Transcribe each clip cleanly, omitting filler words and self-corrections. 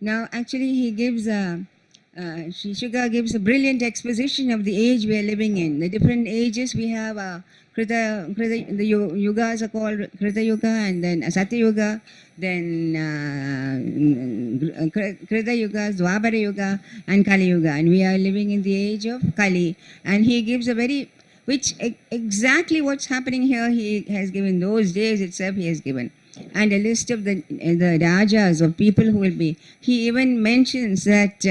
Now, actually, Sri Shuka gives a brilliant exposition of the age we are living in. The different ages we have, the yugas are called Krita Yuga, and then Satya Yuga, then Krita Yuga, Dwapara Yuga, and Kali Yuga. And we are living in the age of Kali. And he gives a very, exactly what's happening here, he has given. Those days itself, he has given. And a list of the rajas of people who will be. He even mentions that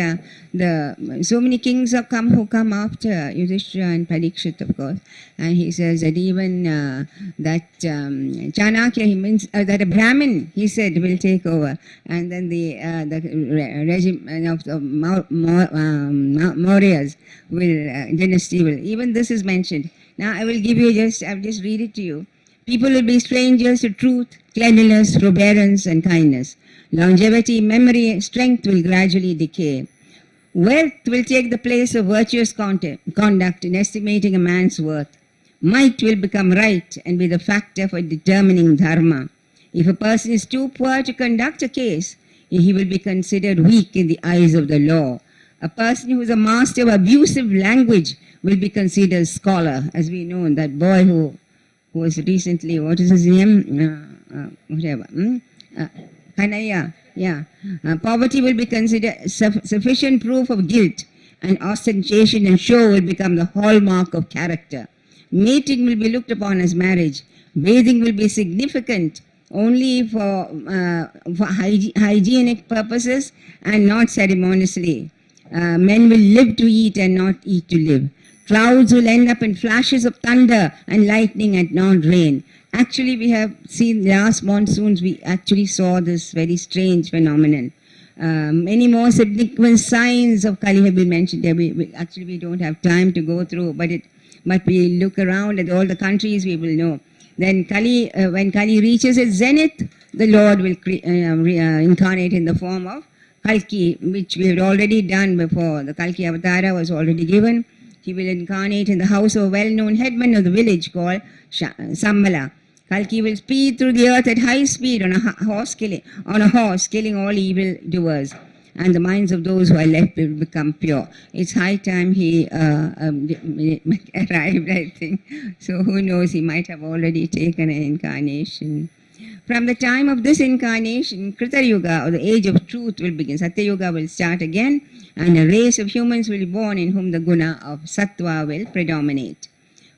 so many kings have come who come after Yudhishthira and Parikshit, of course. And he says that even Chanakya, he means that a Brahmin, he said, will take over. And then the regime of the Mauryas dynasty will. Even this is mentioned. Now I will give you I'll just read it to you. People will be strangers to truth, cleanliness, forbearance, and kindness. Longevity, memory, strength will gradually decay. Wealth will take the place of virtuous conduct in estimating a man's worth. Might will become right and be the factor for determining dharma. If a person is too poor to conduct a case, he will be considered weak in the eyes of the law. A person who is a master of abusive language will be considered a scholar, as we know, that boy who was recently, what is his name? Kanaya. Yeah. Poverty will be considered sufficient proof of guilt, and ostentation and show will become the hallmark of character. Mating will be looked upon as marriage. Bathing will be significant only for hygienic purposes and not ceremoniously. Men will live to eat and not eat to live. Clouds will end up in flashes of thunder and lightning and not rain. Actually, we have seen last monsoons, we actually saw this very strange phenomenon. Many more significant signs of Kali have been mentioned there. We don't have time to go through, but we look around at all the countries, we will know. Then Kali, when Kali reaches its zenith, the Lord will incarnate in the form of Kalki, which we had already done before. The Kalki Avatara was already given. He will incarnate in the house of a well-known headman of the village called Sambala. Kalki will speed through the earth at high speed on a horse, killing all evil doers, and the minds of those who are left will become pure. It's high time he arrived, I think. So who knows, he might have already taken an incarnation. From the time of this incarnation, Krita Yuga, or the age of truth, will begin. Satya Yuga will start again, and a race of humans will be born in whom the guna of Sattva will predominate.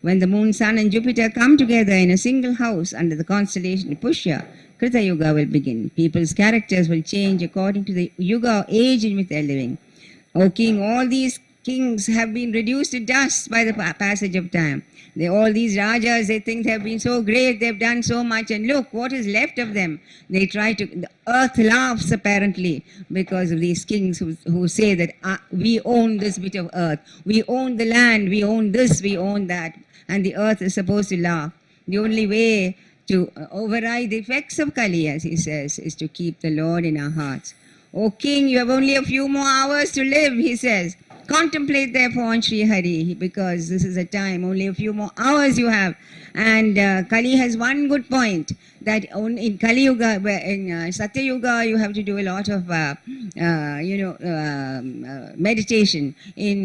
When the moon, sun, and Jupiter come together in a single house under the constellation Pushya, Krita Yuga will begin. People's characters will change according to the yuga or age in which they are living. O king, all these kings have been reduced to dust by the passage of time. All these rajas, they think they have been so great, they've done so much, and look, what is left of them? They try to, the earth laughs apparently because of these kings who say that we own this bit of earth, we own the land, we own this, we own that, and the earth is supposed to laugh. The only way to override the effects of Kali, as he says, is to keep the Lord in our hearts. O king, you have only a few more hours to live, he says. Contemplate therefore on Sri Hari, because this is a time, only a few more hours you have. And Kali has one good point, that in Kali Yuga, in Satya Yuga, you have to do a lot of meditation. In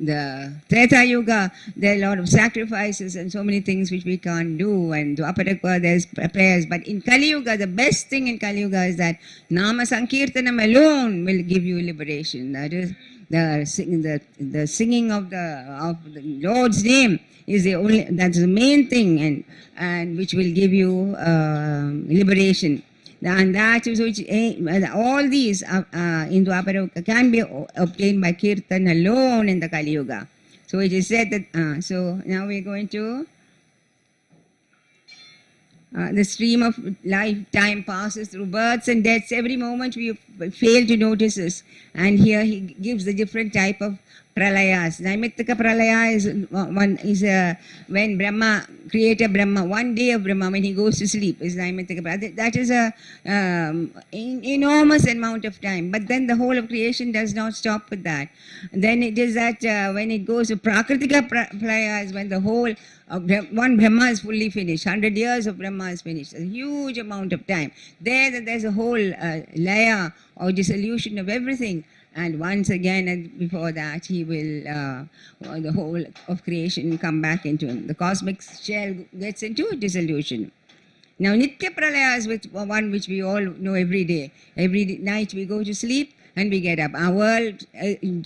the Treta Yuga, there are a lot of sacrifices and so many things which we can't do. And Dwapara Yuga, there's prayers. But in Kali Yuga, the best thing in Kali Yuga is that Nama Sankirtanam alone will give you liberation. That is, the singing of the Lord's name is that's the main thing, and which will give you liberation. And that is which all these in Dwapara can be obtained by Kirtan alone in the Kali Yuga. So it is said that, so now we are going to the stream of life, time passes through births and deaths. Every moment we fail to notice this. And here he gives the different type of pralayas. Naimittika pralaya is when Brahma, creator Brahma, one day of Brahma when he goes to sleep is Naimittika pralaya. That is a enormous amount of time. But then the whole of creation does not stop with that. Then it is that when it goes to Prakritika pralaya is when the whole one Brahma is fully finished. 100 years of Brahma is finished. A huge amount of time. There's a whole layer or dissolution of everything. And once again, and before that, he will, the whole of creation come back into him. The cosmic shell gets into dissolution. Now, Nitya Pralaya is with one which we all know every day. Every night we go to sleep and we get up. Our world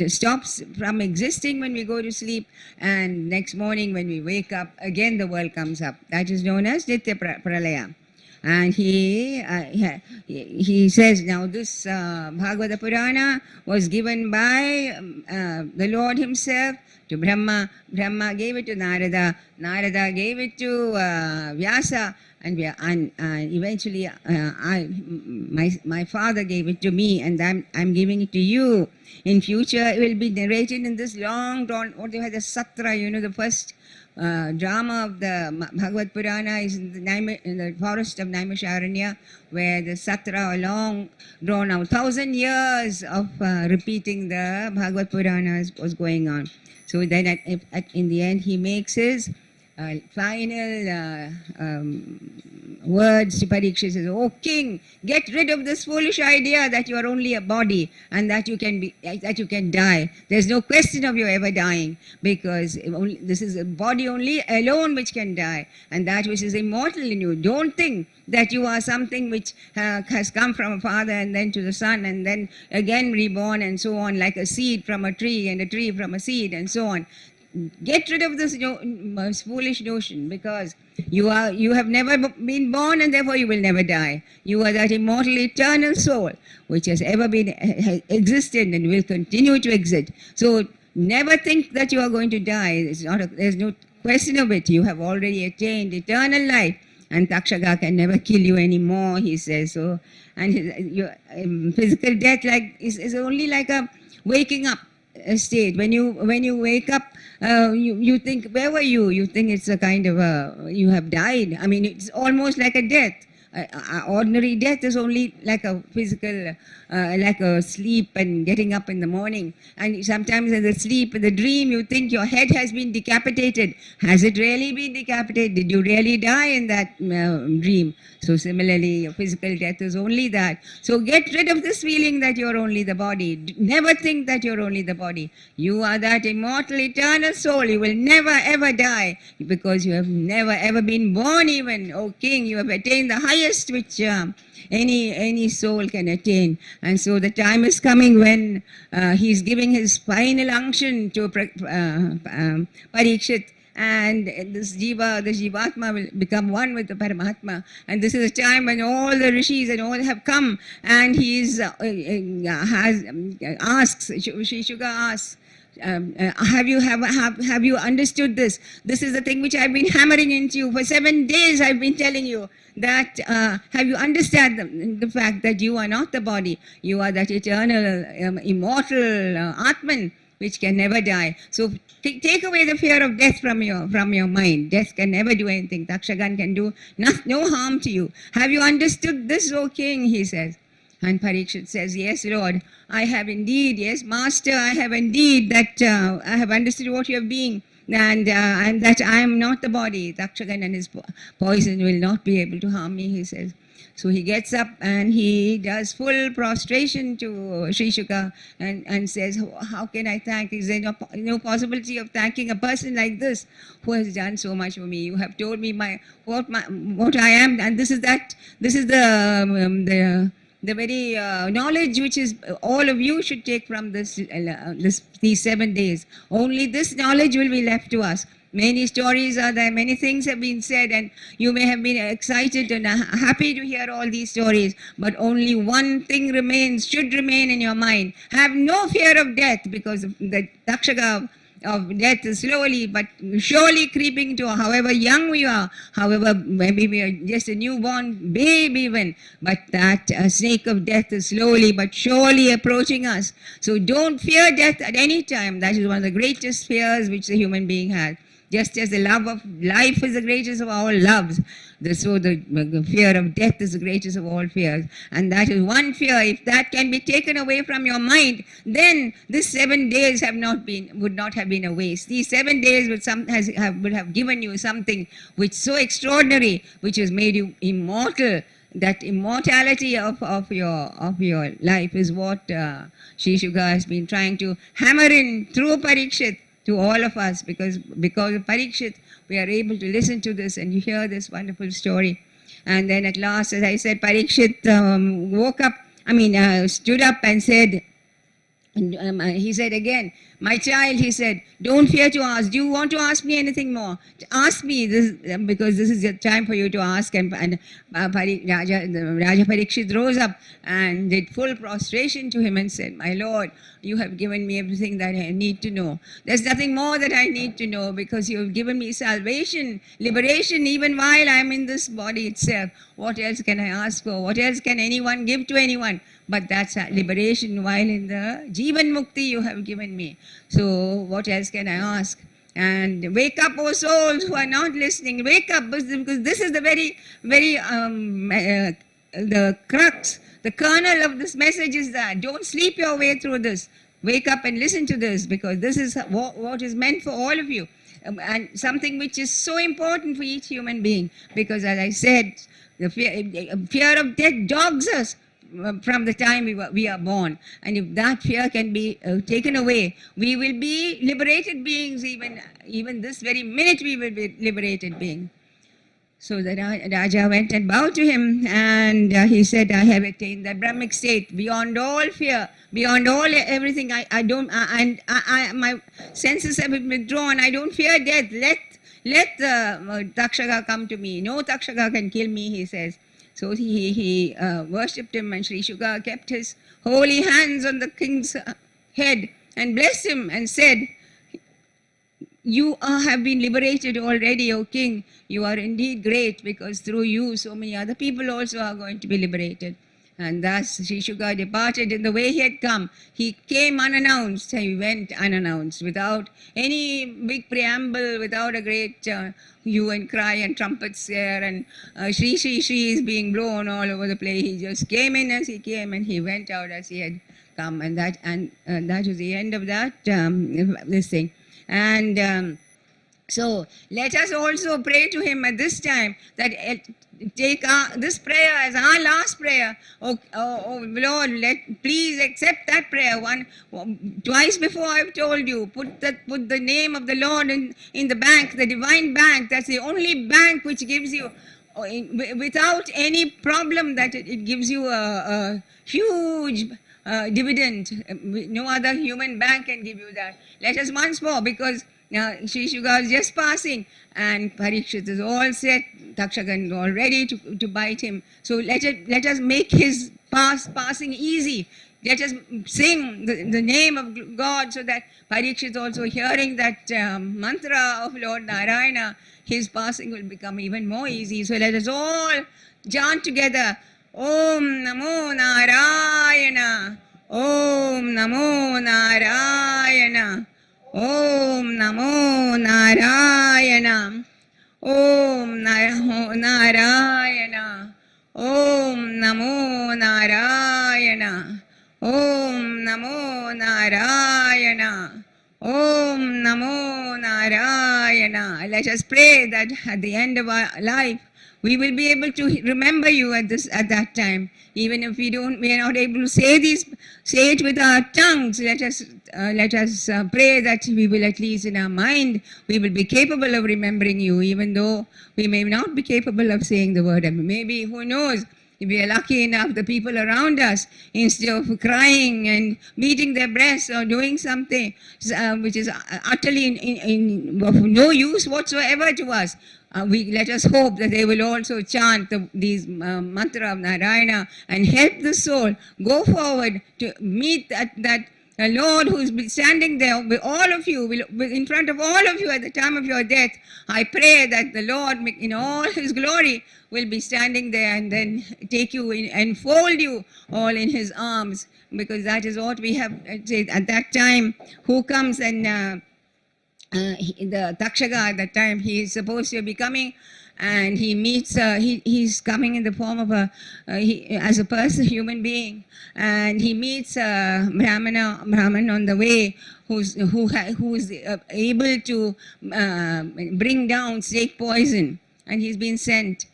stops from existing when we go to sleep, and next morning when we wake up, again the world comes up. That is known as Nitya Pralaya. And he says, now this Bhagavata Purana was given by the Lord himself to Brahma. Brahma gave it to Narada. Narada gave it to Vyasa. And eventually my father gave it to me, and I'm giving it to you. In future, it will be narrated in this long drawn, what they had the Satra, the first drama of the Bhagavad Purana is in the forest of Naimisharanya, where the Satra, long drawn out, 1,000 years of repeating the Bhagavad Purana was going on. So then in the end, he makes his final words to Parikshit. Says, "Oh king, get rid of this foolish idea that you are only a body and that you can die. There's no question of you ever dying, because this is a body only alone which can die, and that which is immortal in you. Don't think that you are something which has come from a father and then to the son and then again reborn and so on, like a seed from a tree and a tree from a seed and so on. Get rid of this foolish notion, because you have never been born and therefore you will never die. You are that immortal, eternal soul which has ever been existed and will continue to exist. So never think that you are going to die. There's no question of it. You have already attained eternal life, and Takshaka can never kill you anymore," he says. So, and your physical death is only like a waking up state. When you wake up, you think, where were you? You think it's a kind of you have died. I mean, it's almost like a death. Ordinary death is only like a physical, like a sleep and getting up in the morning. And sometimes in the sleep, in the dream, you think your head has been decapitated. Has it really been decapitated? Did you really die in that dream? So similarly, your physical death is only that. So get rid of this feeling that you're only the body. Never think that you're only the body. You are that immortal, eternal soul. You will never ever die, because you have never ever been born even. O king, you have attained the highest which any soul can attain. And so the time is coming when he's giving his final unction to Parikshit, and this Jivatma will become one with the Paramatma. And this is a time when all the rishis and all have come, and he's asks, Shri Shuka asks, have you understood this? This is the thing which I've been hammering into you for 7 days. I've been telling you that have you understand the fact that you are not the body? You are that eternal, immortal Atman which can never die. So take away the fear of death from your mind. Death can never do anything. Takshagan can do no harm to you. Have you understood this, O king? He says. And Parikshit says, "Yes, Lord, I have indeed. Yes, Master, I have indeed. That I have understood what you have been, and that I am not the body. Takshagan and his poison will not be able to harm me," he says. So he gets up and he does full prostration to Sri Shuka and says, "How can I thank? Is there no possibility of thanking a person like this who has done so much for me? You have told me what I am, and this is the very knowledge which is all of you should take from these 7 days. Only this knowledge will be left to us. Many stories are there, many things have been said, and you may have been excited and happy to hear all these stories, but only one thing should remain in your mind. Have no fear of death, because the Takshaka of death is slowly but surely creeping to, however young we are, however maybe we are just a newborn baby even, but that snake of death is slowly but surely approaching us. So don't fear death at any time. That is one of the greatest fears which the human being has. Just as the love of life is the greatest of all loves, so the fear of death is the greatest of all fears. And that is one fear. If that can be taken away from your mind, then these 7 days would not have been a waste. These 7 days would have given you something which so extraordinary, which has made you immortal. that immortality of your life is what Sri Shuga has been trying to hammer in through Parikshit to all of us, because of Parikshit we are able to listen to this and hear this wonderful story. And then at last, as I said, Parikshit stood up and said, he said again, my child, he said, don't fear to ask. Do you want to ask me anything more? Ask me this, because this is the time for you to ask. And Raja Parikshit rose up and did full prostration to him and said, my Lord, you have given me everything that I need to know. There's nothing more that I need to know, because you have given me salvation, liberation, even while I'm in this body itself. What else can I ask for? What else can anyone give to anyone? But that's liberation while in the Jivan Mukti you have given me. So what else can I ask? And wake up, O souls who are not listening. Wake up, because this is the very the crux, the kernel of this message is that don't sleep your way through this. Wake up and listen to this, because this is what is meant for all of you. And something which is so important for each human being. Because as I said, the fear of death dogs us from the time we are born. And if that fear can be taken away, we will be liberated beings. Even this very minute we will be liberated beings. So the Raja went and bowed to him, and he said, I have attained the Brahmic state beyond all fear, beyond all everything. My senses have been withdrawn. I don't fear death. Let the Takshaka come to me. No Takshaka can kill me, he says. So he worshipped him, and Sri Shuga kept his holy hands on the king's head and blessed him and said, you have been liberated already, O king. You are indeed great, because through you so many other people also are going to be liberated. And thus Sri Shuga departed in the way he had come. He came unannounced, he went unannounced, without any big preamble, without a great hue and cry and trumpets there, and Shri Shri Shri is being blown all over the place. He just came in as he came, and he went out as he had come. And that was the end of that, this thing. And so let us also pray to him at this time, that take this prayer as our last prayer. Oh Lord, please accept that prayer. Twice before I've told you, put the name of the Lord in the bank, the divine bank. That's the only bank which gives you, without any problem, that it gives you a huge dividend. No other human bank can give you that. Let us once more, because Sri Shuga is just passing, and Parikshit is all set, Takshaka is all ready to bite him. So let us make his passing easy. Let us sing the name of God, so that Parikshit also hearing that mantra of Lord Narayana, his passing will become even more easy. So let us all chant together, Om Namo Narayana, Om Namo Narayana, Om Namo Narayana, Om Namo Narayana, Om Namo Narayana, Om Namo Narayana, Om Namo Narayana. Let us pray that at the end of our life, we will be able to remember you at that time. Even if we are not able to say it with our tongues. Let us pray that we will, at least in our mind, we will be capable of remembering you, even though we may not be capable of saying the word. And maybe, who knows, if we are lucky enough, the people around us, instead of crying and beating their breasts or doing something which is utterly of no use whatsoever to us, let us hope that they will also chant these mantra of Narayana and help the soul go forward to meet that Lord who is standing there with all of you, in front of all of you at the time of your death. I pray that the Lord, in all his glory, will be standing there and then take you in and fold you all in his arms, because that is what we have said at that time. Who comes and the Takshaka at that time, he is supposed to be coming, and he meets, he's coming in the form of as a person, human being, and he meets a Brahman on the way who's able to bring down snake poison, and he's been sent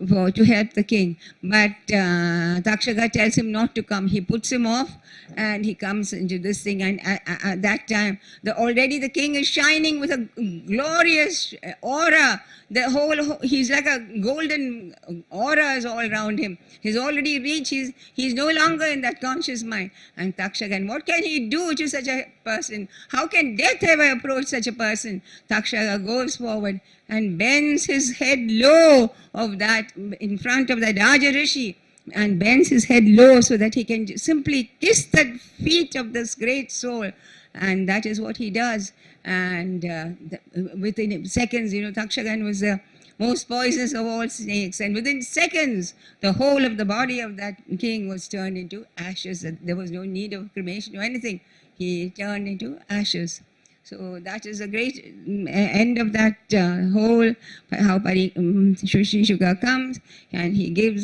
to help the king. But Takshaka tells him not to come. He puts him off and he comes into this thing. And at that time, already the king is shining with a glorious aura. He's like a golden aura is all around him. He's already reached, he's no longer in that conscious mind. And Takshaka, what can he do to such a person? How can death ever approach such a person? Takshaka goes forward and bends his head low in front of that Raja Rishi, and bends his head low so that he can simply kiss the feet of this great soul. And that is what he does. And within seconds, Takshagan was the most poisonous of all snakes. And within seconds, the whole of the body of that king was turned into ashes. There was no need of cremation or anything. He turned into ashes. So that is a great end of that whole, how Shuka comes and he gives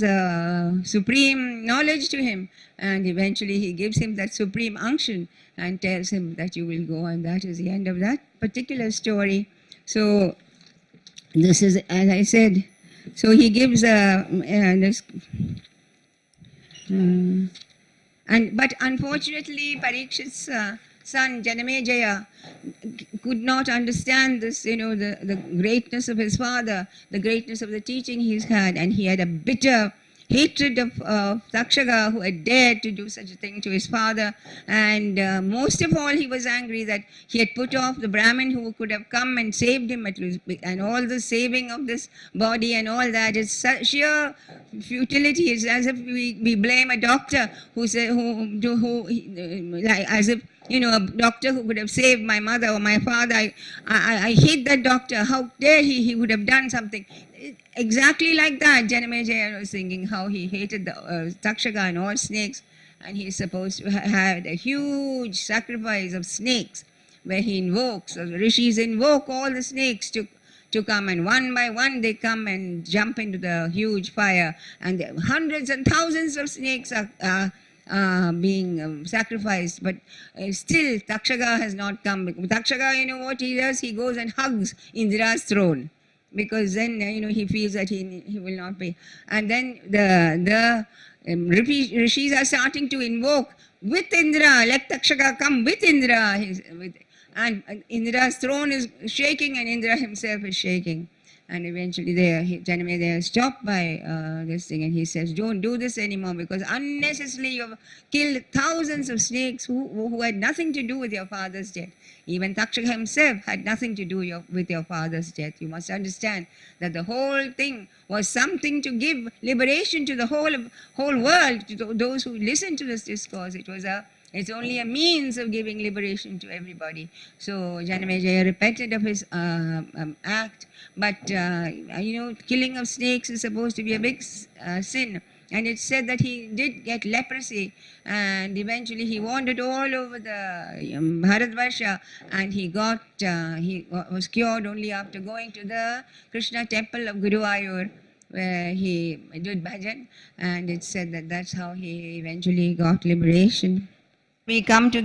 supreme knowledge to him, and eventually he gives him that supreme unction and tells him that you will go, and that is the end of that particular story. So this is, as I said, so he gives this, but unfortunately Parikshit's son Janamejaya could not understand this, the greatness of his father, the greatness of the teaching he's had, and he had a bitter hatred of Takshaka, who had dared to do such a thing to his father. And most of all, he was angry that he had put off the Brahmin who could have come and saved him, and all the saving of this body and all that is sheer futility. It's as if we blame a doctor as if, a doctor who could have saved my mother or my father. I hate that doctor. How dare he would have done something. Exactly like that, Janamejaya was thinking how he hated the Takshaka and all snakes, and he's supposed to have a huge sacrifice of snakes where he invokes, or the rishis invoke all the snakes to come, and one by one they come and jump into the huge fire, and hundreds and thousands of snakes are being sacrificed, but still Takshaka has not come. Takshaka, what he does? He goes and hugs Indra's throne, because then he feels that he will not be. And then the rishis are starting to invoke with Indra, let Takshaka come with Indra. And Indra's throne is shaking and Indra himself is shaking. And eventually Janamejaya is stopped by this thing, and he says, don't do this anymore, because unnecessarily you have killed thousands of snakes who had nothing to do with your father's death. Even Takshaka himself had nothing to do with your father's death. You must understand that the whole thing was something to give liberation to the whole world, to those who listen to this discourse. It's only a means of giving liberation to everybody. So Janamejaya repented of his act, but killing of snakes is supposed to be a big sin. And it's said that he did get leprosy, and eventually he wandered all over the Bharatvarsha, and he was cured only after going to the Krishna temple of Guruvayur, where he did bhajan, and it's said that that's how he eventually got liberation. We come to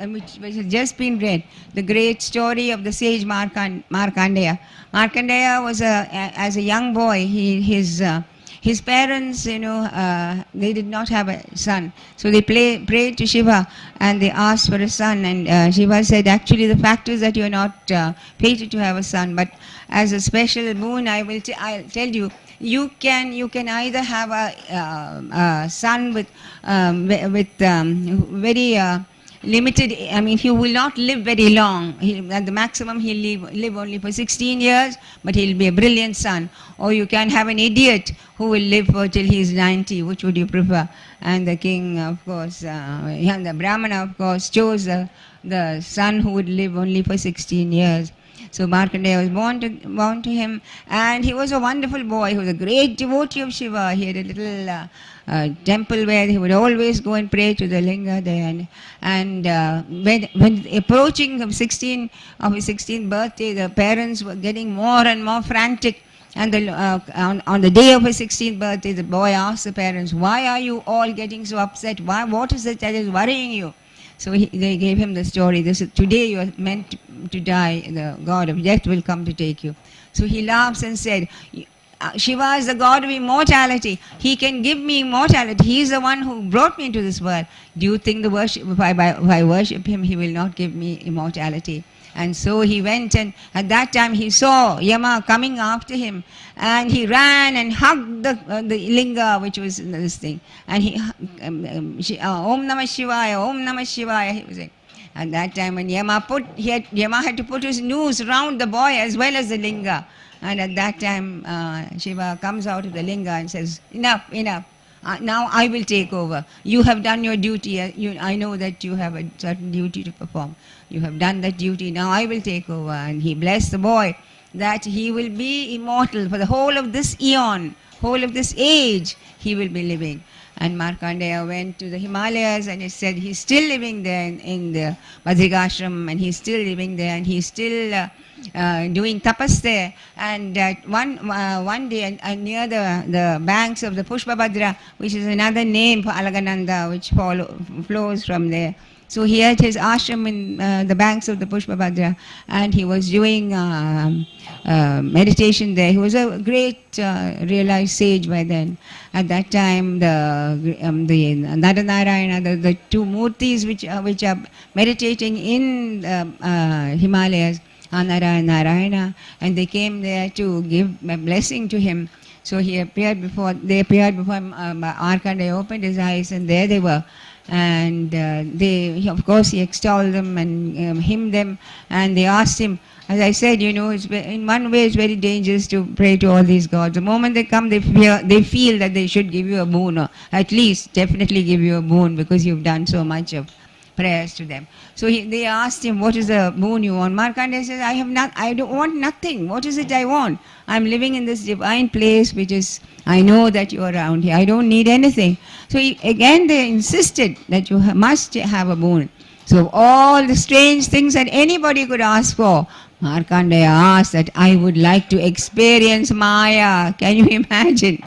which has just been read, the great story of the sage Markandeya. Markandeya was as a young boy, his parents, they did not have a son. So they prayed to Shiva and they asked for a son. And Shiva said, actually the fact is that you are not fated to have a son. But as a special boon, I'll tell you, you can either have a son with very limited, he will not live very long. At the maximum, he'll live only for 16 years, but he'll be a brilliant son. Or you can have an idiot who will live till he's 90. Which would you prefer? And the king, of course, the Brahmana, of course, chose the son who would live only for 16 years. So Markandeya was born to him, and he was a wonderful boy. He was a great devotee of Shiva. He had a little temple where he would always go and pray to the linga there. And when approaching his 16th birthday, the parents were getting more and more frantic. And on the day of his 16th birthday, the boy asked the parents, "Why are you all getting so upset? What is it that is worrying you?" So they gave him the story. They said, "Today you are meant to die. The god of death will come to take you." So he laughs and said, Shiva is the god of immortality. He can give me immortality. He is the one who brought me into this world. Do you think if I worship him, he will not give me immortality? And so he went, and at that time he saw Yama coming after him, and he ran and hugged the linga, which was this thing. And he, Om Namah Shivaya, Om Namah Shivaya, he was saying. At that time when Yama had to put his noose around the boy as well as the linga. And at that time Shiva comes out of the linga and says, enough. Now I will take over. You have done your duty. I know that you have a certain duty to perform. You have done that duty. Now I will take over. And he blessed the boy that he will be immortal for the whole of this eon, whole of this age he will be living. And Markandeya went to the Himalayas, and he said he's still living there in the Badrikashram, and he's still living there, and he's still doing tapas there. And one day near the banks of the Pushpabhadra, which is another name for Alagananda, which flows from there. So he had his ashram in the banks of the Pushpabhadra, and he was doing meditation there. He was a great realized sage by then. At that time, the Naranarayana, the two murtis which are meditating in the Himalayas, Nara and Narayana, and they came there to give a blessing to him. So they appeared before him. Markandeya opened his eyes, and there they were. And of course he extolled them and hymned them, and they asked him, as I said, in one way it's very dangerous to pray to all these gods. The moment they come, they feel that they should give you a boon, or at least definitely give you a boon, because you've done so much of prayers to them. So they asked him, what is the boon you want? Markandeya says, I don't want nothing. What is it I want? I'm living in this divine place, which is, I know that you're around here. I don't need anything. So again they insisted that you must have a boon. So all the strange things that anybody could ask for, Markandeya asked that I would like to experience Maya. Can you imagine?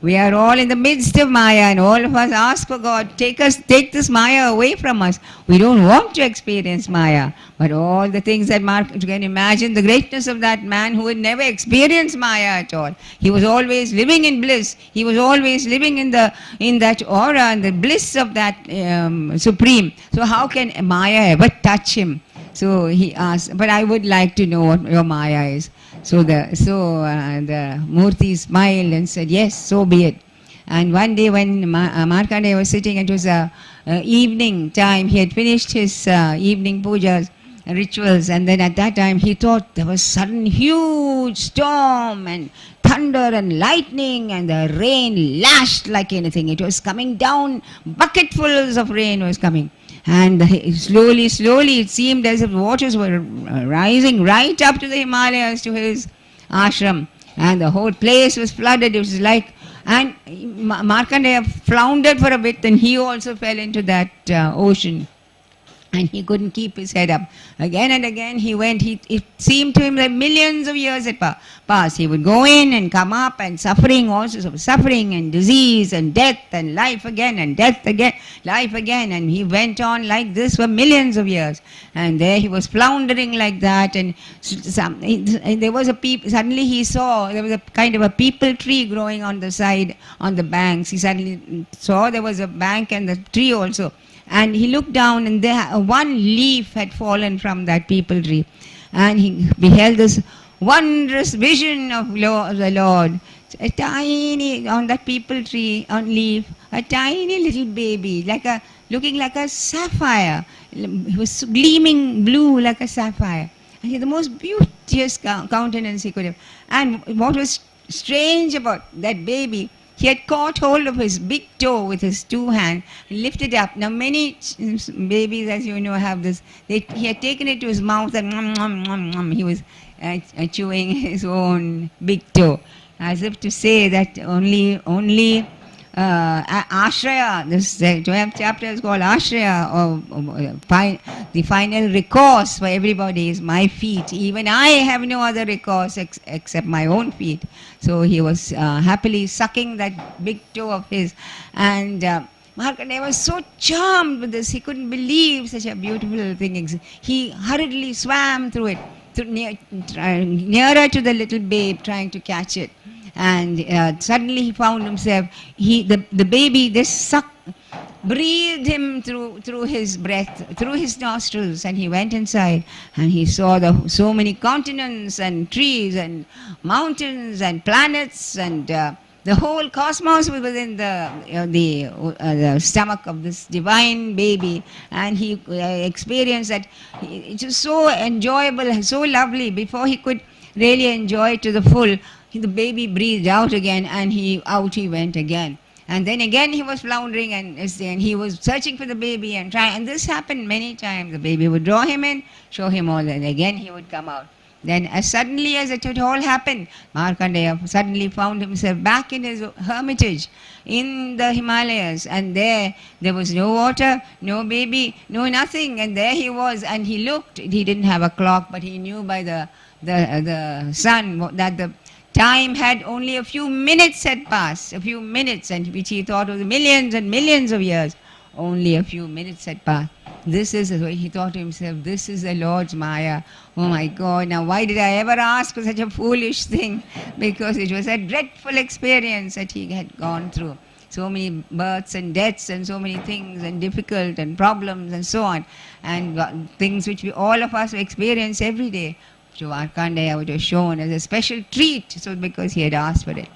We are all in the midst of Maya, and all of us ask for God, take this Maya away from us. We don't want to experience Maya. But all the things that you can imagine the greatness of that man who had never experienced Maya at all. He was always living in bliss. He was always living in that aura and the bliss of that Supreme. So how can Maya ever touch him? So he asked, but I would like to know what your Maya is. So the Murti smiled and said, yes, so be it. And one day when Markandeya was sitting, it was evening time, he had finished his evening pujas, rituals, and then at that time he thought there was sudden huge storm and thunder and lightning, and the rain lashed like anything. It was coming down, bucketfuls of rain was coming. And slowly, it seemed as if waters were rising right up to the Himalayas, to his ashram. And the whole place was flooded. It was like, and Markandeya floundered for a bit, and he also fell into that ocean. And he couldn't keep his head up. Again and again he went. It seemed to him that millions of years had passed. He would go in and come up, and suffering, all sorts of suffering and disease and death and life again and death again, life again. And he went on like this for millions of years. And there he was floundering like that. And there was suddenly he saw there was a kind of a peepal tree growing on the side, on the banks. He suddenly saw there was a bank and the tree also. And he looked down, and there one leaf had fallen from that peepal tree. And he beheld this wondrous vision of the Lord. A tiny, on that peepal tree, on leaf, a tiny little baby, looking like a sapphire. He was gleaming blue like a sapphire. And he had the most beauteous countenance he could have. And what was strange about that baby, he had caught hold of his big toe with his two hands and lifted it up. Now many babies, as you know, have this. He had taken it to his mouth and he was chewing his own big toe, as if to say that only Ashraya, this 12th chapter is called Ashraya, or the final recourse for everybody is my feet. Even I have no other recourse except my own feet. So he was happily sucking that big toe of his. And Markandeya was so charmed with this, he couldn't believe such a beautiful thing. He hurriedly swam through it, nearer to the little babe, trying to catch it. And suddenly he found himself, the baby, breathed him through his breath, through his nostrils, and he went inside and he saw so many continents and trees and mountains and planets and the whole cosmos was within the stomach of this divine baby, and he experienced that it was so enjoyable, so lovely. Before he could really enjoy it to the full, the baby breathed out again, and out he went again. And then again he was floundering, and he was searching for the baby and trying. And this happened many times. The baby would draw him in, show him all, and again he would come out. Then as suddenly as it all happened, Markandeya suddenly found himself back in his hermitage in the Himalayas, and there was no water, no baby, no nothing, and there he was, and he looked. He didn't have a clock, but he knew by the sun that the time had only a few minutes had passed, a few minutes, and which he thought was millions and millions of years. Only a few minutes had passed. This is what he thought to himself, this is the Lord's Maya. Oh my God, now why did I ever ask for such a foolish thing? Because it was a dreadful experience that he had gone through. So many births and deaths and so many things and difficult and problems and so on. And things which all of us experience every day. To Markandeya, which was shown as a special treat, so because he had asked for it.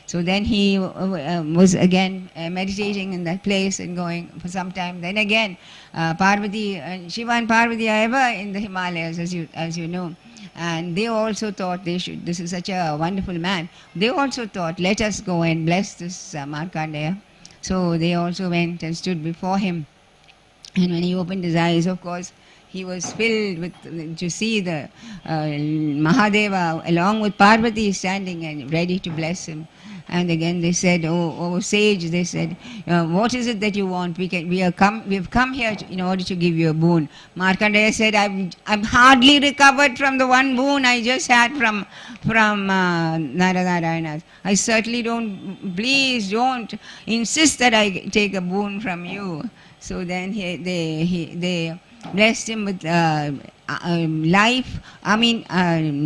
So then he was again meditating in that place and going for some time. Then again, Shiva and Parvati are ever in the Himalayas, as you know. And they also thought this is such a wonderful man. They also thought, let us go and bless this Markandeya. So they also went and stood before him. And when he opened his eyes, of course, he was filled to see the Mahadeva along with Parvati standing and ready to bless him. And again they said, oh sage, they said, what is it that you want? We have come here in order to give you a boon. Markandeya said, I'm hardly recovered from the one boon I just had from Narayana. I certainly please don't insist that I take a boon from you. So then they blessed him with life.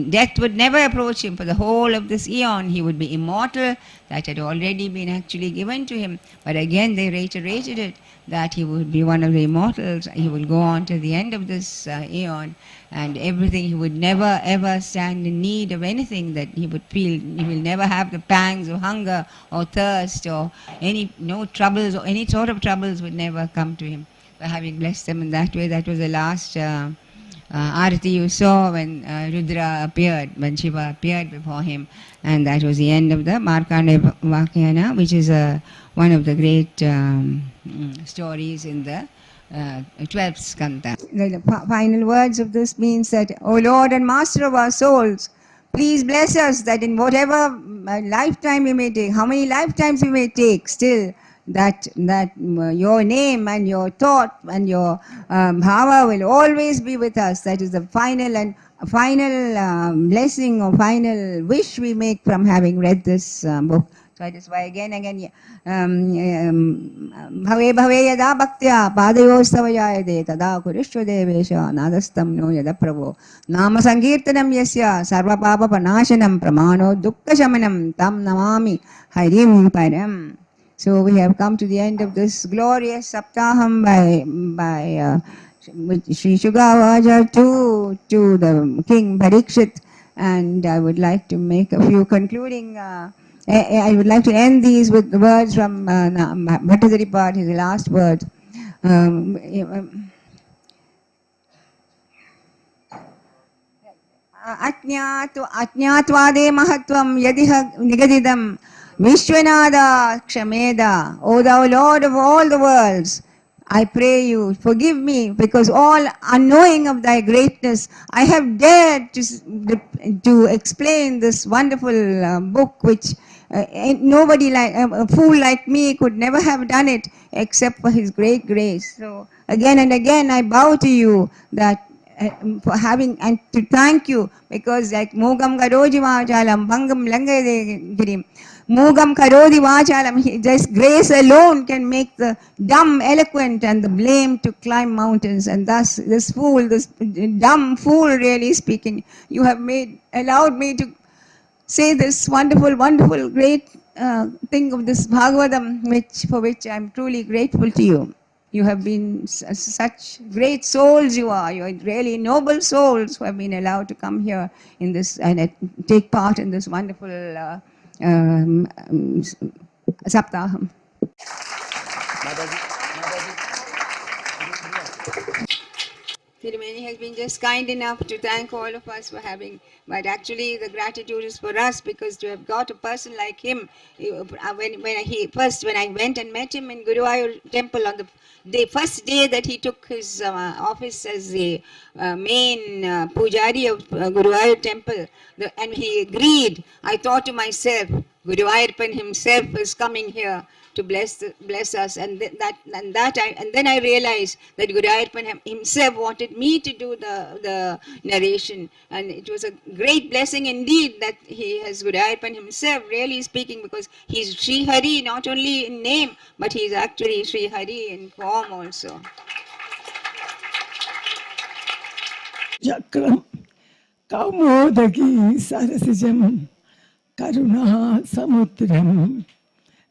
Death would never approach him for the whole of this eon. He would be immortal. That had already been actually given to him. But again they reiterated it, that he would be one of the immortals. He will go on to the end of this eon, and everything. He would never ever stand in need of anything that he would feel. He will never have the pangs of hunger or thirst or no troubles, or any sort of troubles would never come to him. By having blessed them in that way, that was the last arati you saw when Rudra appeared, when Shiva appeared before him, and that was the end of the Markandeya Vakyana, which is one of the great stories in the 12th skanda. The final words of this means that, O Lord and Master of our souls, please bless us that in whatever lifetime we may take, how many lifetimes we may take, still that your name and your thought and your bhava will always be with us. That is the final blessing or final wish we make from having read this book. So that is why again bhave bhave yada bhaktya padayosthavayayade tada kurishva devesha nadastam no yada prabho nama sankirtanam yasya sarva papa panashanam pramano dukkha shamanam tam namami harim param. So we have come to the end of this glorious Saptaham by Sri Shugavaja to the King Parikshit, and I would like to make a few concluding. I would like to end these with the words from Bhattacharya, his last words. Ajñatvade mahatvam yadiha nigadidam Vishwanada Kshameda, O thou Lord of all the worlds, I pray you, forgive me, because all unknowing of thy greatness, I have dared to explain this wonderful book, which nobody like a fool like me could never have done it except for his great grace. So again and again I bow to you that for having, and to thank you, because like Mogam Garoji Vachalam, Bangam Langagirim, Mogam Karodi Vachalam, just grace alone can make the dumb eloquent and the lame to climb mountains. And thus this dumb fool really speaking, you have allowed me to say this wonderful, wonderful, great thing of this Bhagavatam, for which I'm truly grateful to you. You have been such great souls you are. You are really noble souls who have been allowed to come here in this and take part in this wonderful Saptaham. Tirumani has been just kind enough to thank all of us for having, but actually the gratitude is for us because to have got a person like him. When I went and met him in Guruvayur temple on the first day that he took his office as the main pujari of Guruvayur temple, and he agreed, I thought to myself, Guruvayurpan himself is coming here to bless us, and then I realized that Guruvayurpan himself wanted me to do the narration, and it was a great blessing indeed that he has Guruvayurpan himself really speaking, because he's Sri Hari not only in name but he's actually Sri Hari in form also. Chakram Kaumodagi Sarasijam Karuna Samudram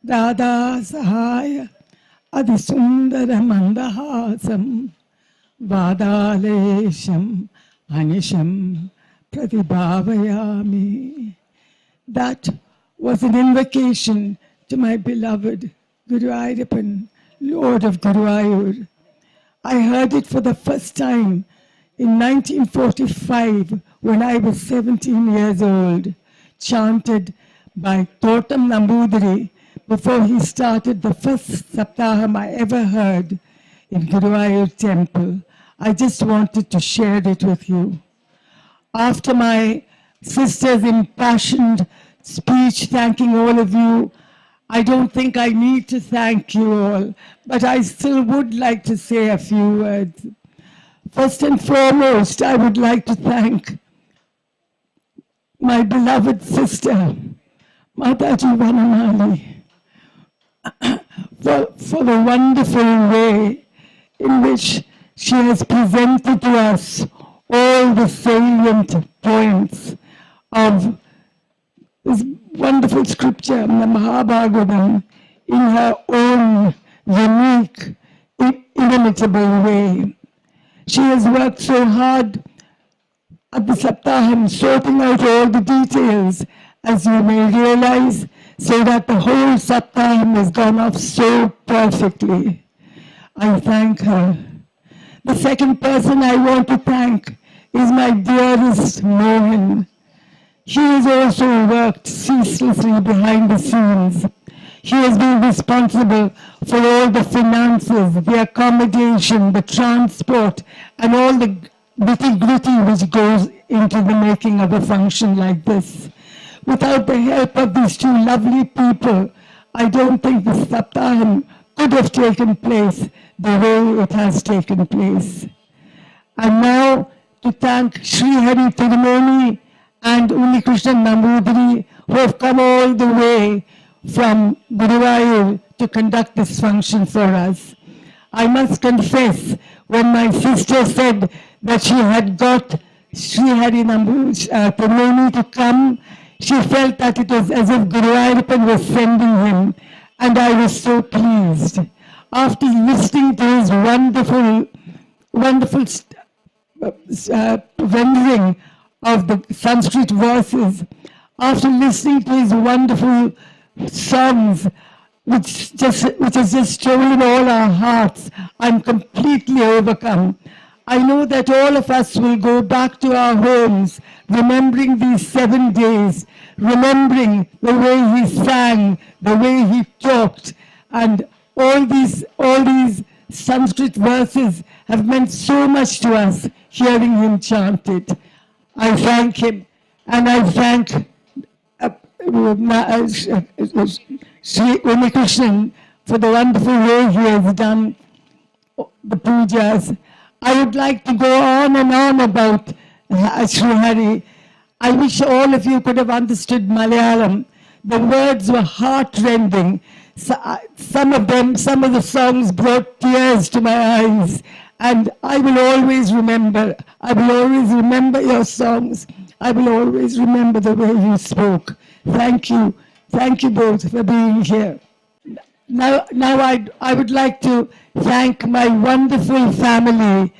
Dada Sahaya Adisundara Mandahasam Vadalesham Anisham Pratibhavayami. That was an invocation to my beloved Guru Ayyappan, Lord of Guruvayur. I heard it for the first time in 1945 when I was 17 years old, chanted by Totam Nambudiri before he started the first Saptaham I ever heard in Guruvayur temple. I just wanted to share it with you. After my sister's impassioned speech thanking all of you, I don't think I need to thank you all, but I still would like to say a few words. First and foremost, I would like to thank my beloved sister, Mataji Vanamali, for the wonderful way in which she has presented to us all the salient points of this wonderful scripture, the Mahabhagavatam, in her own unique, inimitable way. She has worked so hard at the Saptaham, sorting out all the details, as you may realize, so that the whole Saptaham has gone off so perfectly. I thank her. The second person I want to thank is my dearest Mohan. He has also worked ceaselessly behind the scenes. He has been responsible for all the finances, the accommodation, the transport, and all the nitty-gritty which goes into the making of a function like this. Without the help of these two lovely people, I don't think the Saptaham could have taken place the way it has taken place. And now to thank Sri Hari Tirumani and Unikrishnan Nambudiri, who have come all the way from Guruvayur to conduct this function for us. I must confess, when my sister said that she had got Sri Hari Tirumani to come, she felt that it was as if Guru Ayyappan was sending him, and I was so pleased. After listening to his wonderful rendering of the Sanskrit verses, after listening to his wonderful songs, which has just stolen all our hearts, I'm completely overcome. I know that all of us will go back to our homes, remembering these 7 days, remembering the way he sang, the way he talked, and all these Sanskrit verses have meant so much to us, hearing him chanted. I thank him, and I thank Sri Unikrishnan for the wonderful way he has done the pujas. I would like to go on and on about Sri Hari. I wish all of you could have understood Malayalam. The words were heart-rending. Some of the songs brought tears to my eyes. And I will always remember your songs. I will always remember the way you spoke. Thank you. Thank you both for being here. Now I would like to thank my wonderful family,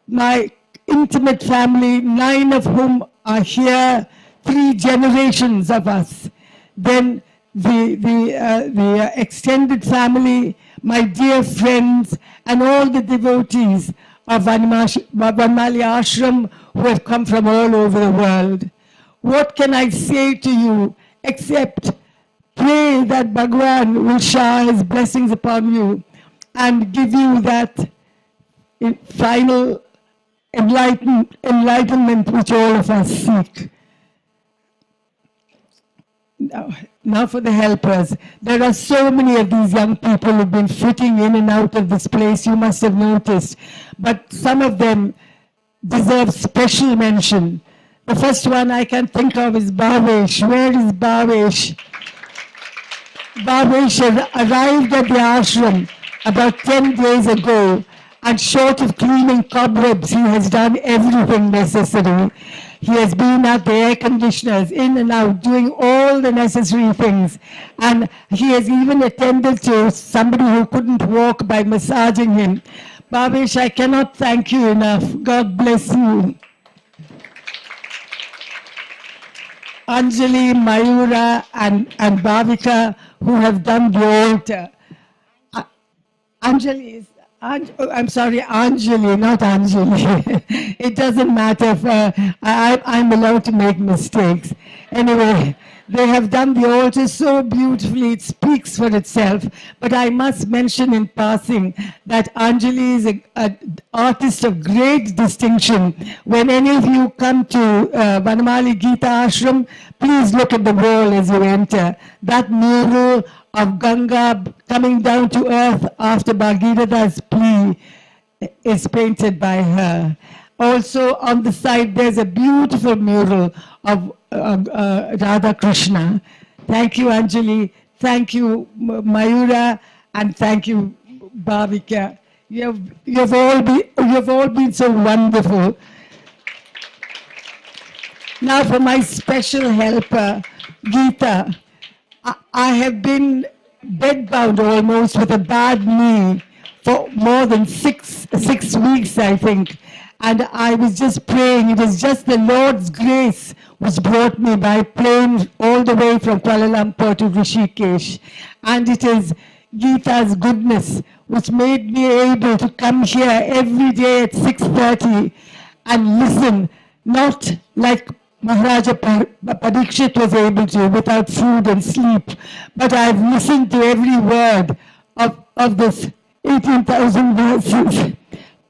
my intimate family, 9 of whom are here, 3 generations of us. Then the extended family, my dear friends, and all the devotees of Vanamali Ashram who have come from all over the world. What can I say to you except pray that Bhagwan will shower his blessings upon you and give you that final enlightenment which all of us seek. Now for the helpers. There are so many of these young people who've been fitting in and out of this place, you must have noticed. But some of them deserve special mention. The first one I can think of is Bhavesh. Where is Bhavesh? Bhavesh arrived at the ashram about 10 days ago, and short of cleaning cobwebs, he has done everything necessary. He has been at the air conditioners, in and out, doing all the necessary things. And he has even attended to somebody who couldn't walk by massaging him. Bhavesh, I cannot thank you enough. God bless you. Anjali, Mayura, and Bhavika, who have done the altar. Anjali is, I'm sorry, Anjali, not Anjali. It doesn't matter. I'm allowed to make mistakes. Anyway, they have done the altar so beautifully, it speaks for itself. But I must mention in passing that Anjali is an artist of great distinction. When any of you come to Vanamali Gita Ashram, please look at the wall as you enter. That mural of Ganga coming down to earth after Bhagirath's plea is painted by her. Also on the side there's a beautiful mural of Radha Krishna. Thank you, Anjali. Thank you, Mayura, and thank you, Bhavika. You've all been so wonderful. Now for my special helper, Geeta. I have been bedbound almost with a bad knee for more than six weeks, I think. And I was just praying. It is just the Lord's grace which brought me by plane all the way from Kuala Lumpur to Rishikesh. And it is Geeta's goodness which made me able to come here every day at 6:30 and listen, not like Maharaja Parikshit was able to without food and sleep, but I've listened to every word of this 18,000 verses,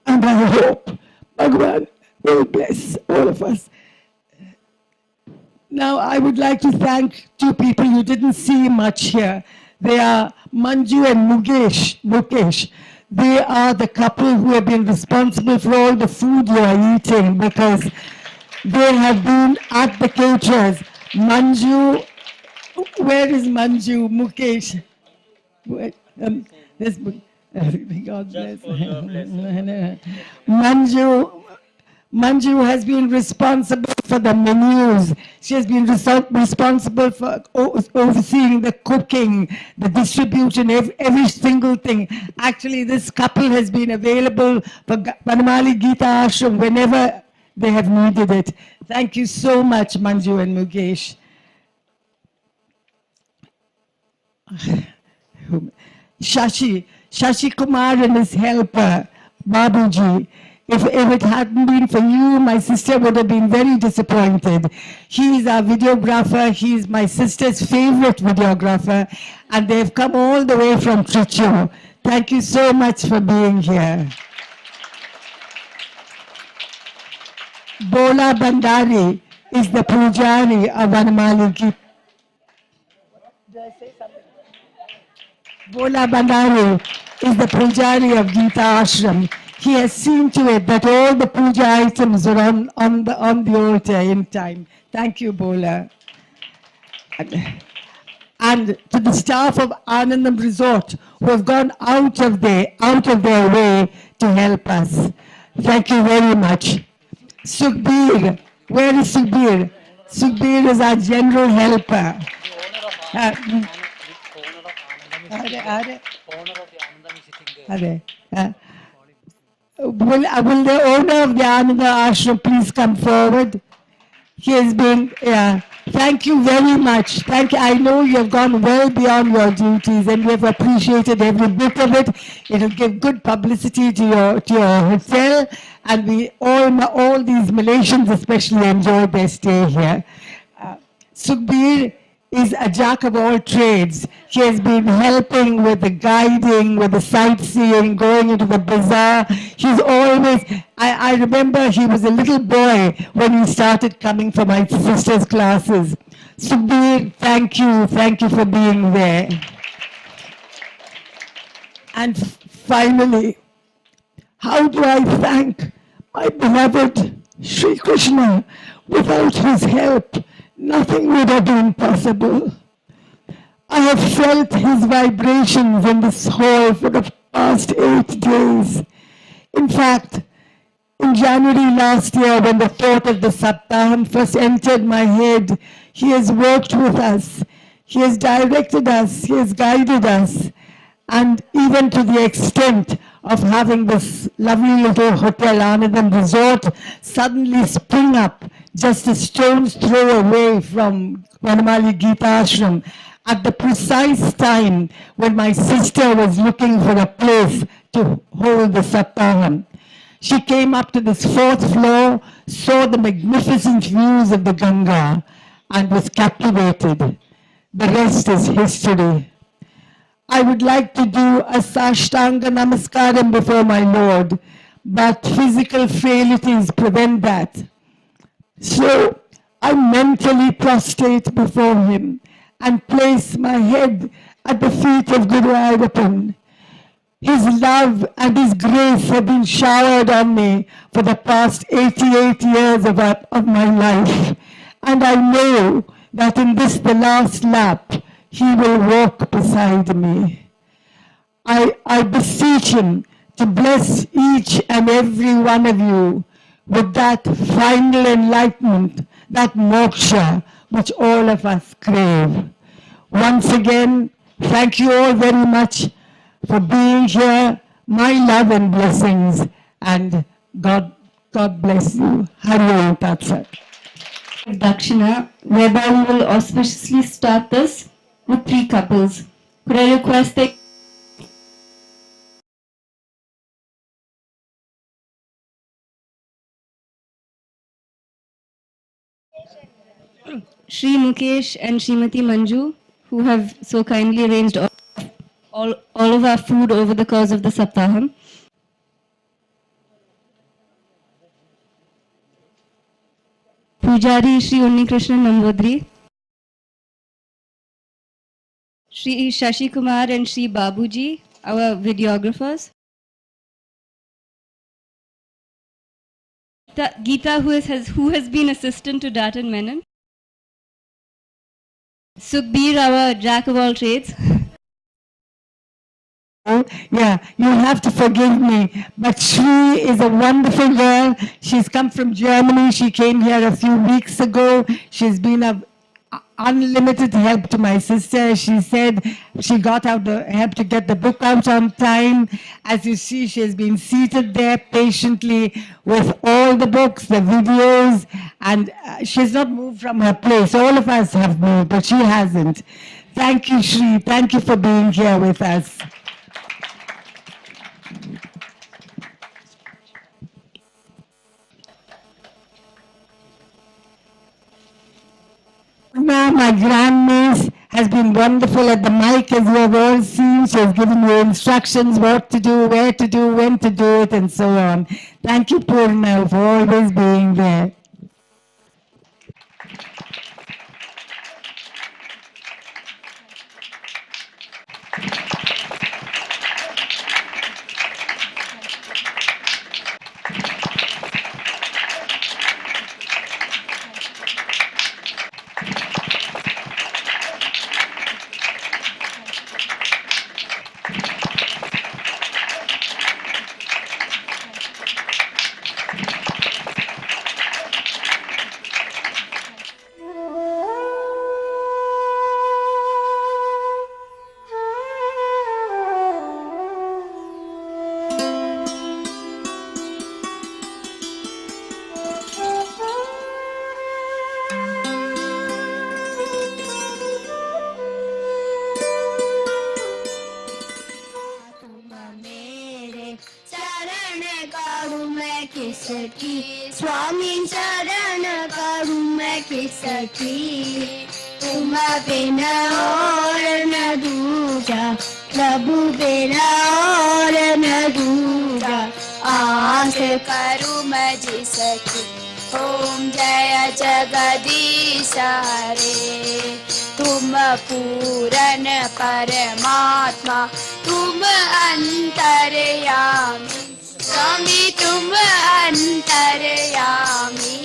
and I hope Bhagwan will bless all of us. Now I would like to thank 2 people you didn't see much here. They are Manju and Mukesh. They are the couple who have been responsible for all the food you are eating, because they have been at the caterers. Manju, where is Manju? Mukesh. This, God bless. Manju has been responsible for the menus. She has been responsible for overseeing the cooking, the distribution, every single thing. Actually, this couple has been available for Vanamali Gita Ashram whenever they have needed it. Thank you so much, Manju and Mukesh. Shashi Kumar and his helper, Babuji. If it hadn't been for you, my sister would have been very disappointed. He is our videographer. He is my sister's favorite videographer. And they've come all the way from Trichy. Thank you so much for being here. Bola Bandari is the Pujari of Vanamali Gita. Did I say something? Bola Bandari is the Pujari of Gita Ashram. He has seen to it that all the puja items are on the altar in time. Thank you, Bola. And to the staff of Anandam Resort who have gone out of their way to help us. Thank you very much. Sukhbir, Where is Sukhbir? Sukhbir is our general helper. Are, will the owner of the Ananda Ashram please come forward? He has been, yeah. Thank you very much. Thank you. I know you have gone well beyond your duties and we have appreciated every bit of it. It will give good publicity to your hotel, and we all these Malaysians especially enjoyed their stay here. Sukhbir is a jack of all trades. He has been helping with the guiding, with the sightseeing, going into the bazaar. He's always, I remember he was a little boy when he started coming for my sister's classes. Sukhbir, thank you for being there. And finally, how do I thank my beloved Sri Krishna? Without his help, nothing would have been possible. I have felt his vibrations in this hall for the past 8 days. In fact, in January last year, when the thought of the Saptaham first entered my head, he has worked with us. He has directed us. He has guided us. And even to the extent of having this lovely little hotel, Anandam Resort, suddenly spring up just a stone's throw away from Vanamali Gita Ashram at the precise time when my sister was looking for a place to hold the Saptaham. She came up to this 4th floor, saw the magnificent views of the Ganga, and was captivated. The rest is history. I would like to do a Sashtanga Namaskaram before my Lord, but physical frailties prevent that. So I mentally prostrate before him and place my head at the feet of Guru Ayappan. His love and his grace have been showered on me for the past 88 years of my life. And I know that in this, the last lap, he will walk beside me. I beseech him to bless each and every one of you with that final enlightenment, that moksha which all of us crave. Once again, thank you all very much for being here. My love and blessings, and God bless you. Hari Om Tat Sat. Dakshina, whereby we will auspiciously start this with 3 couples. Could I request that Shri Mukesh and Srimati Manju, who have so kindly arranged all of our food over the course of the Saptaham. Pujari Shri Unni Krishna Nambodri, Shri Shashi Kumar and Shri Babuji, our videographers. Geeta, who has been assistant to Datan Menon. Sukhbir, our jack of all trades. Yeah, you'll have to forgive me, but she is a wonderful girl. She's come from Germany. She came here a few weeks ago. She's been of unlimited help to my sister. She said she got out the help to get the book out on time. As you see, she has been seated there patiently with all the books, the videos, and she's not moved from her place. All of us have moved, but she hasn't. Thank you, Shri. Thank you for being here with us. My grandniece has been wonderful at the mic, as you have all seen. She has given you instructions, what to do, where to do, when to do it, and so on. Thank you, Purna, for always being there. किसकी, स्वामी शरण करूं मैं किसकी, तुम बिना और न दूजा, प्रभु बिना और न दूजा, आस करूं मैं जिसकी। ओम जय जगदीश हरे, तुम पूरन परमात्मा, तुम अंतर्यामी, स्वामी तुम अंतर्यामी,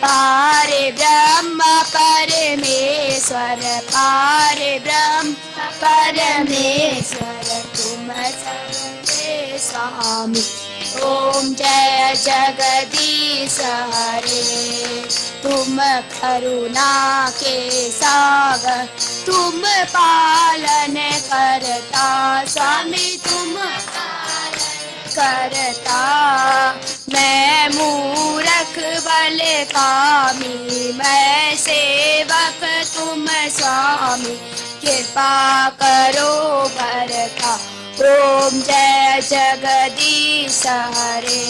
पारे ब्रह्म परमेश्वर, पारे ब्रह्म परमेश्वर, तुम सर्वे स्वामी। ओम जय जगदीश हरे, तुम करुणा के सागर, तुम पालन करता, स्वामी तुम करता, मैं मूरख बल कामी, मैं सेवक तुम स्वामी, कृपा करो भरता। ओम जय जगदीश हरे,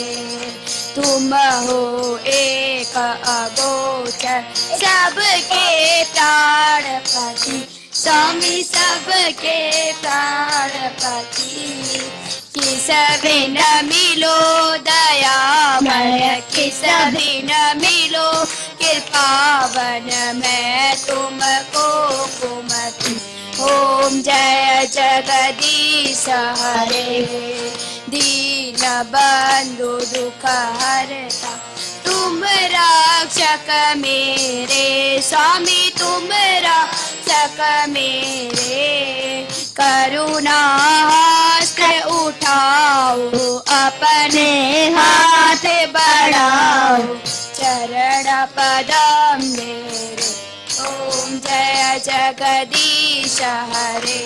तुम हो एक अगोचर, सबके प्राणपति, स्वामी सबके प्राणपति, किस बिन मिलो दयामय, किस बिन मिलो कृपावन, मैं तुमको कुमति। ओम जय जगदीश हरे, दीन बंधु दुख हरता, तुम रक्षक मेरे, स्वामी तुम रक्षक मेरे, करुणा हस्त उठाओ, अपने हाथ बढ़ाओ, चरण पदम मेरे। ओम जय जगदीश हरे,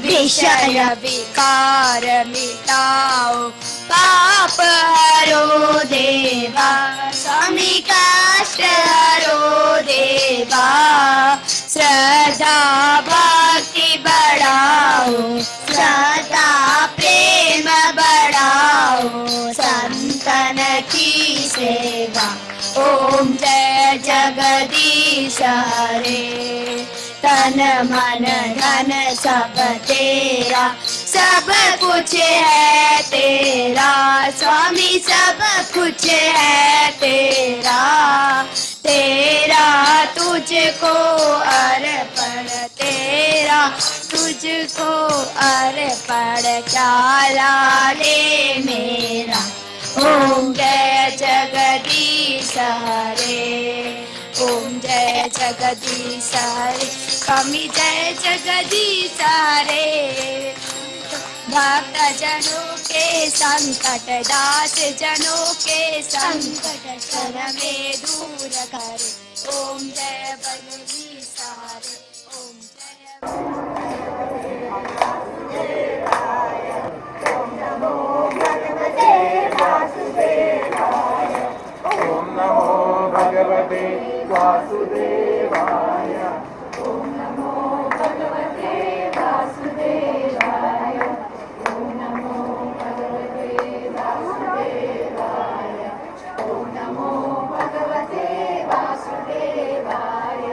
विषय विकार मिटाओ, पाप हरो देवा, स्वामी कष्ट हरो देवा, श्रद्धा भक्ति बढ़ाओ, श्रद्धा प्रेम बढ़ाओ, संतन की सेवा। ओम जय जगदीश हरे, तन मन धन सब तेरा, सब कुछ है तेरा, स्वामी सब कुछ है तेरा, तेरा तुझको अर्पण, तेरा तुझको अर्पण, क्या लाले मेरा। ओम जय जगदीश हरे, ओम जय जगदीश हरे, स्वामी जय जगदीश हरे, भक्त जनों के संकट, दास जनों के संकट, क्षण में दूर करे। ओम जय जगदीश हरे, ओम जय ओम नमो भगवते वासुदेवाय, ओम नमो भगवते वासुदेवाय, ओम नमो भगवते वासुदेवाय, ओम नमो भगवते वासुदेवाय, ओम नमो भगवते वासुदेवाय,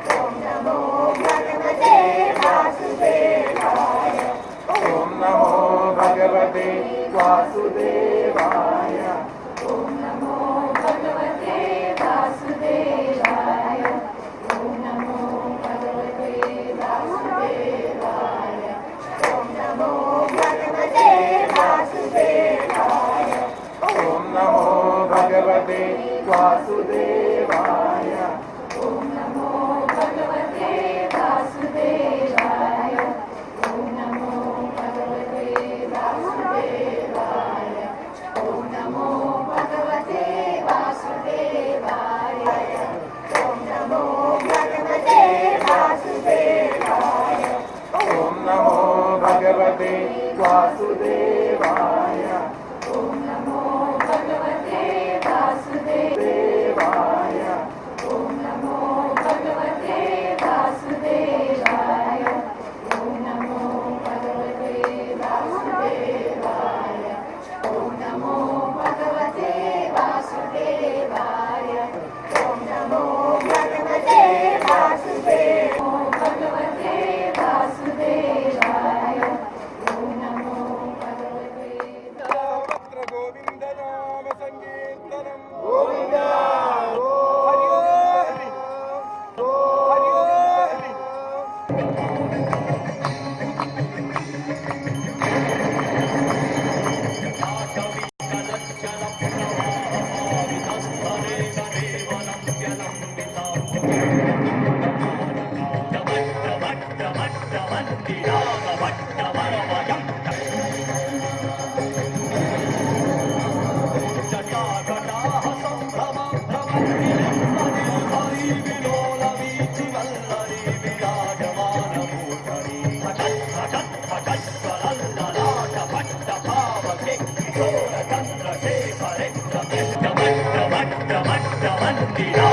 ओम नमो भगवते वासुदेवाय, ओम नमो भगवते वासुदेवाय, ओम नमो भगवते वासुदेवाय, ओम नमो भगवते वासुदेवाय, ओम नमो भगवते वासुदेवाय, ओम नमो भगवते वासुदेवाय, ओम नमो भगवते वासुदेवाय, ओम नमो भगवते वासुदेवाय, ओम नमो भगवते वासुदेवाय, ओम नमो भगवते वासुदेवाय, ओम नमो भगवते वासुदेवाय, Bhakti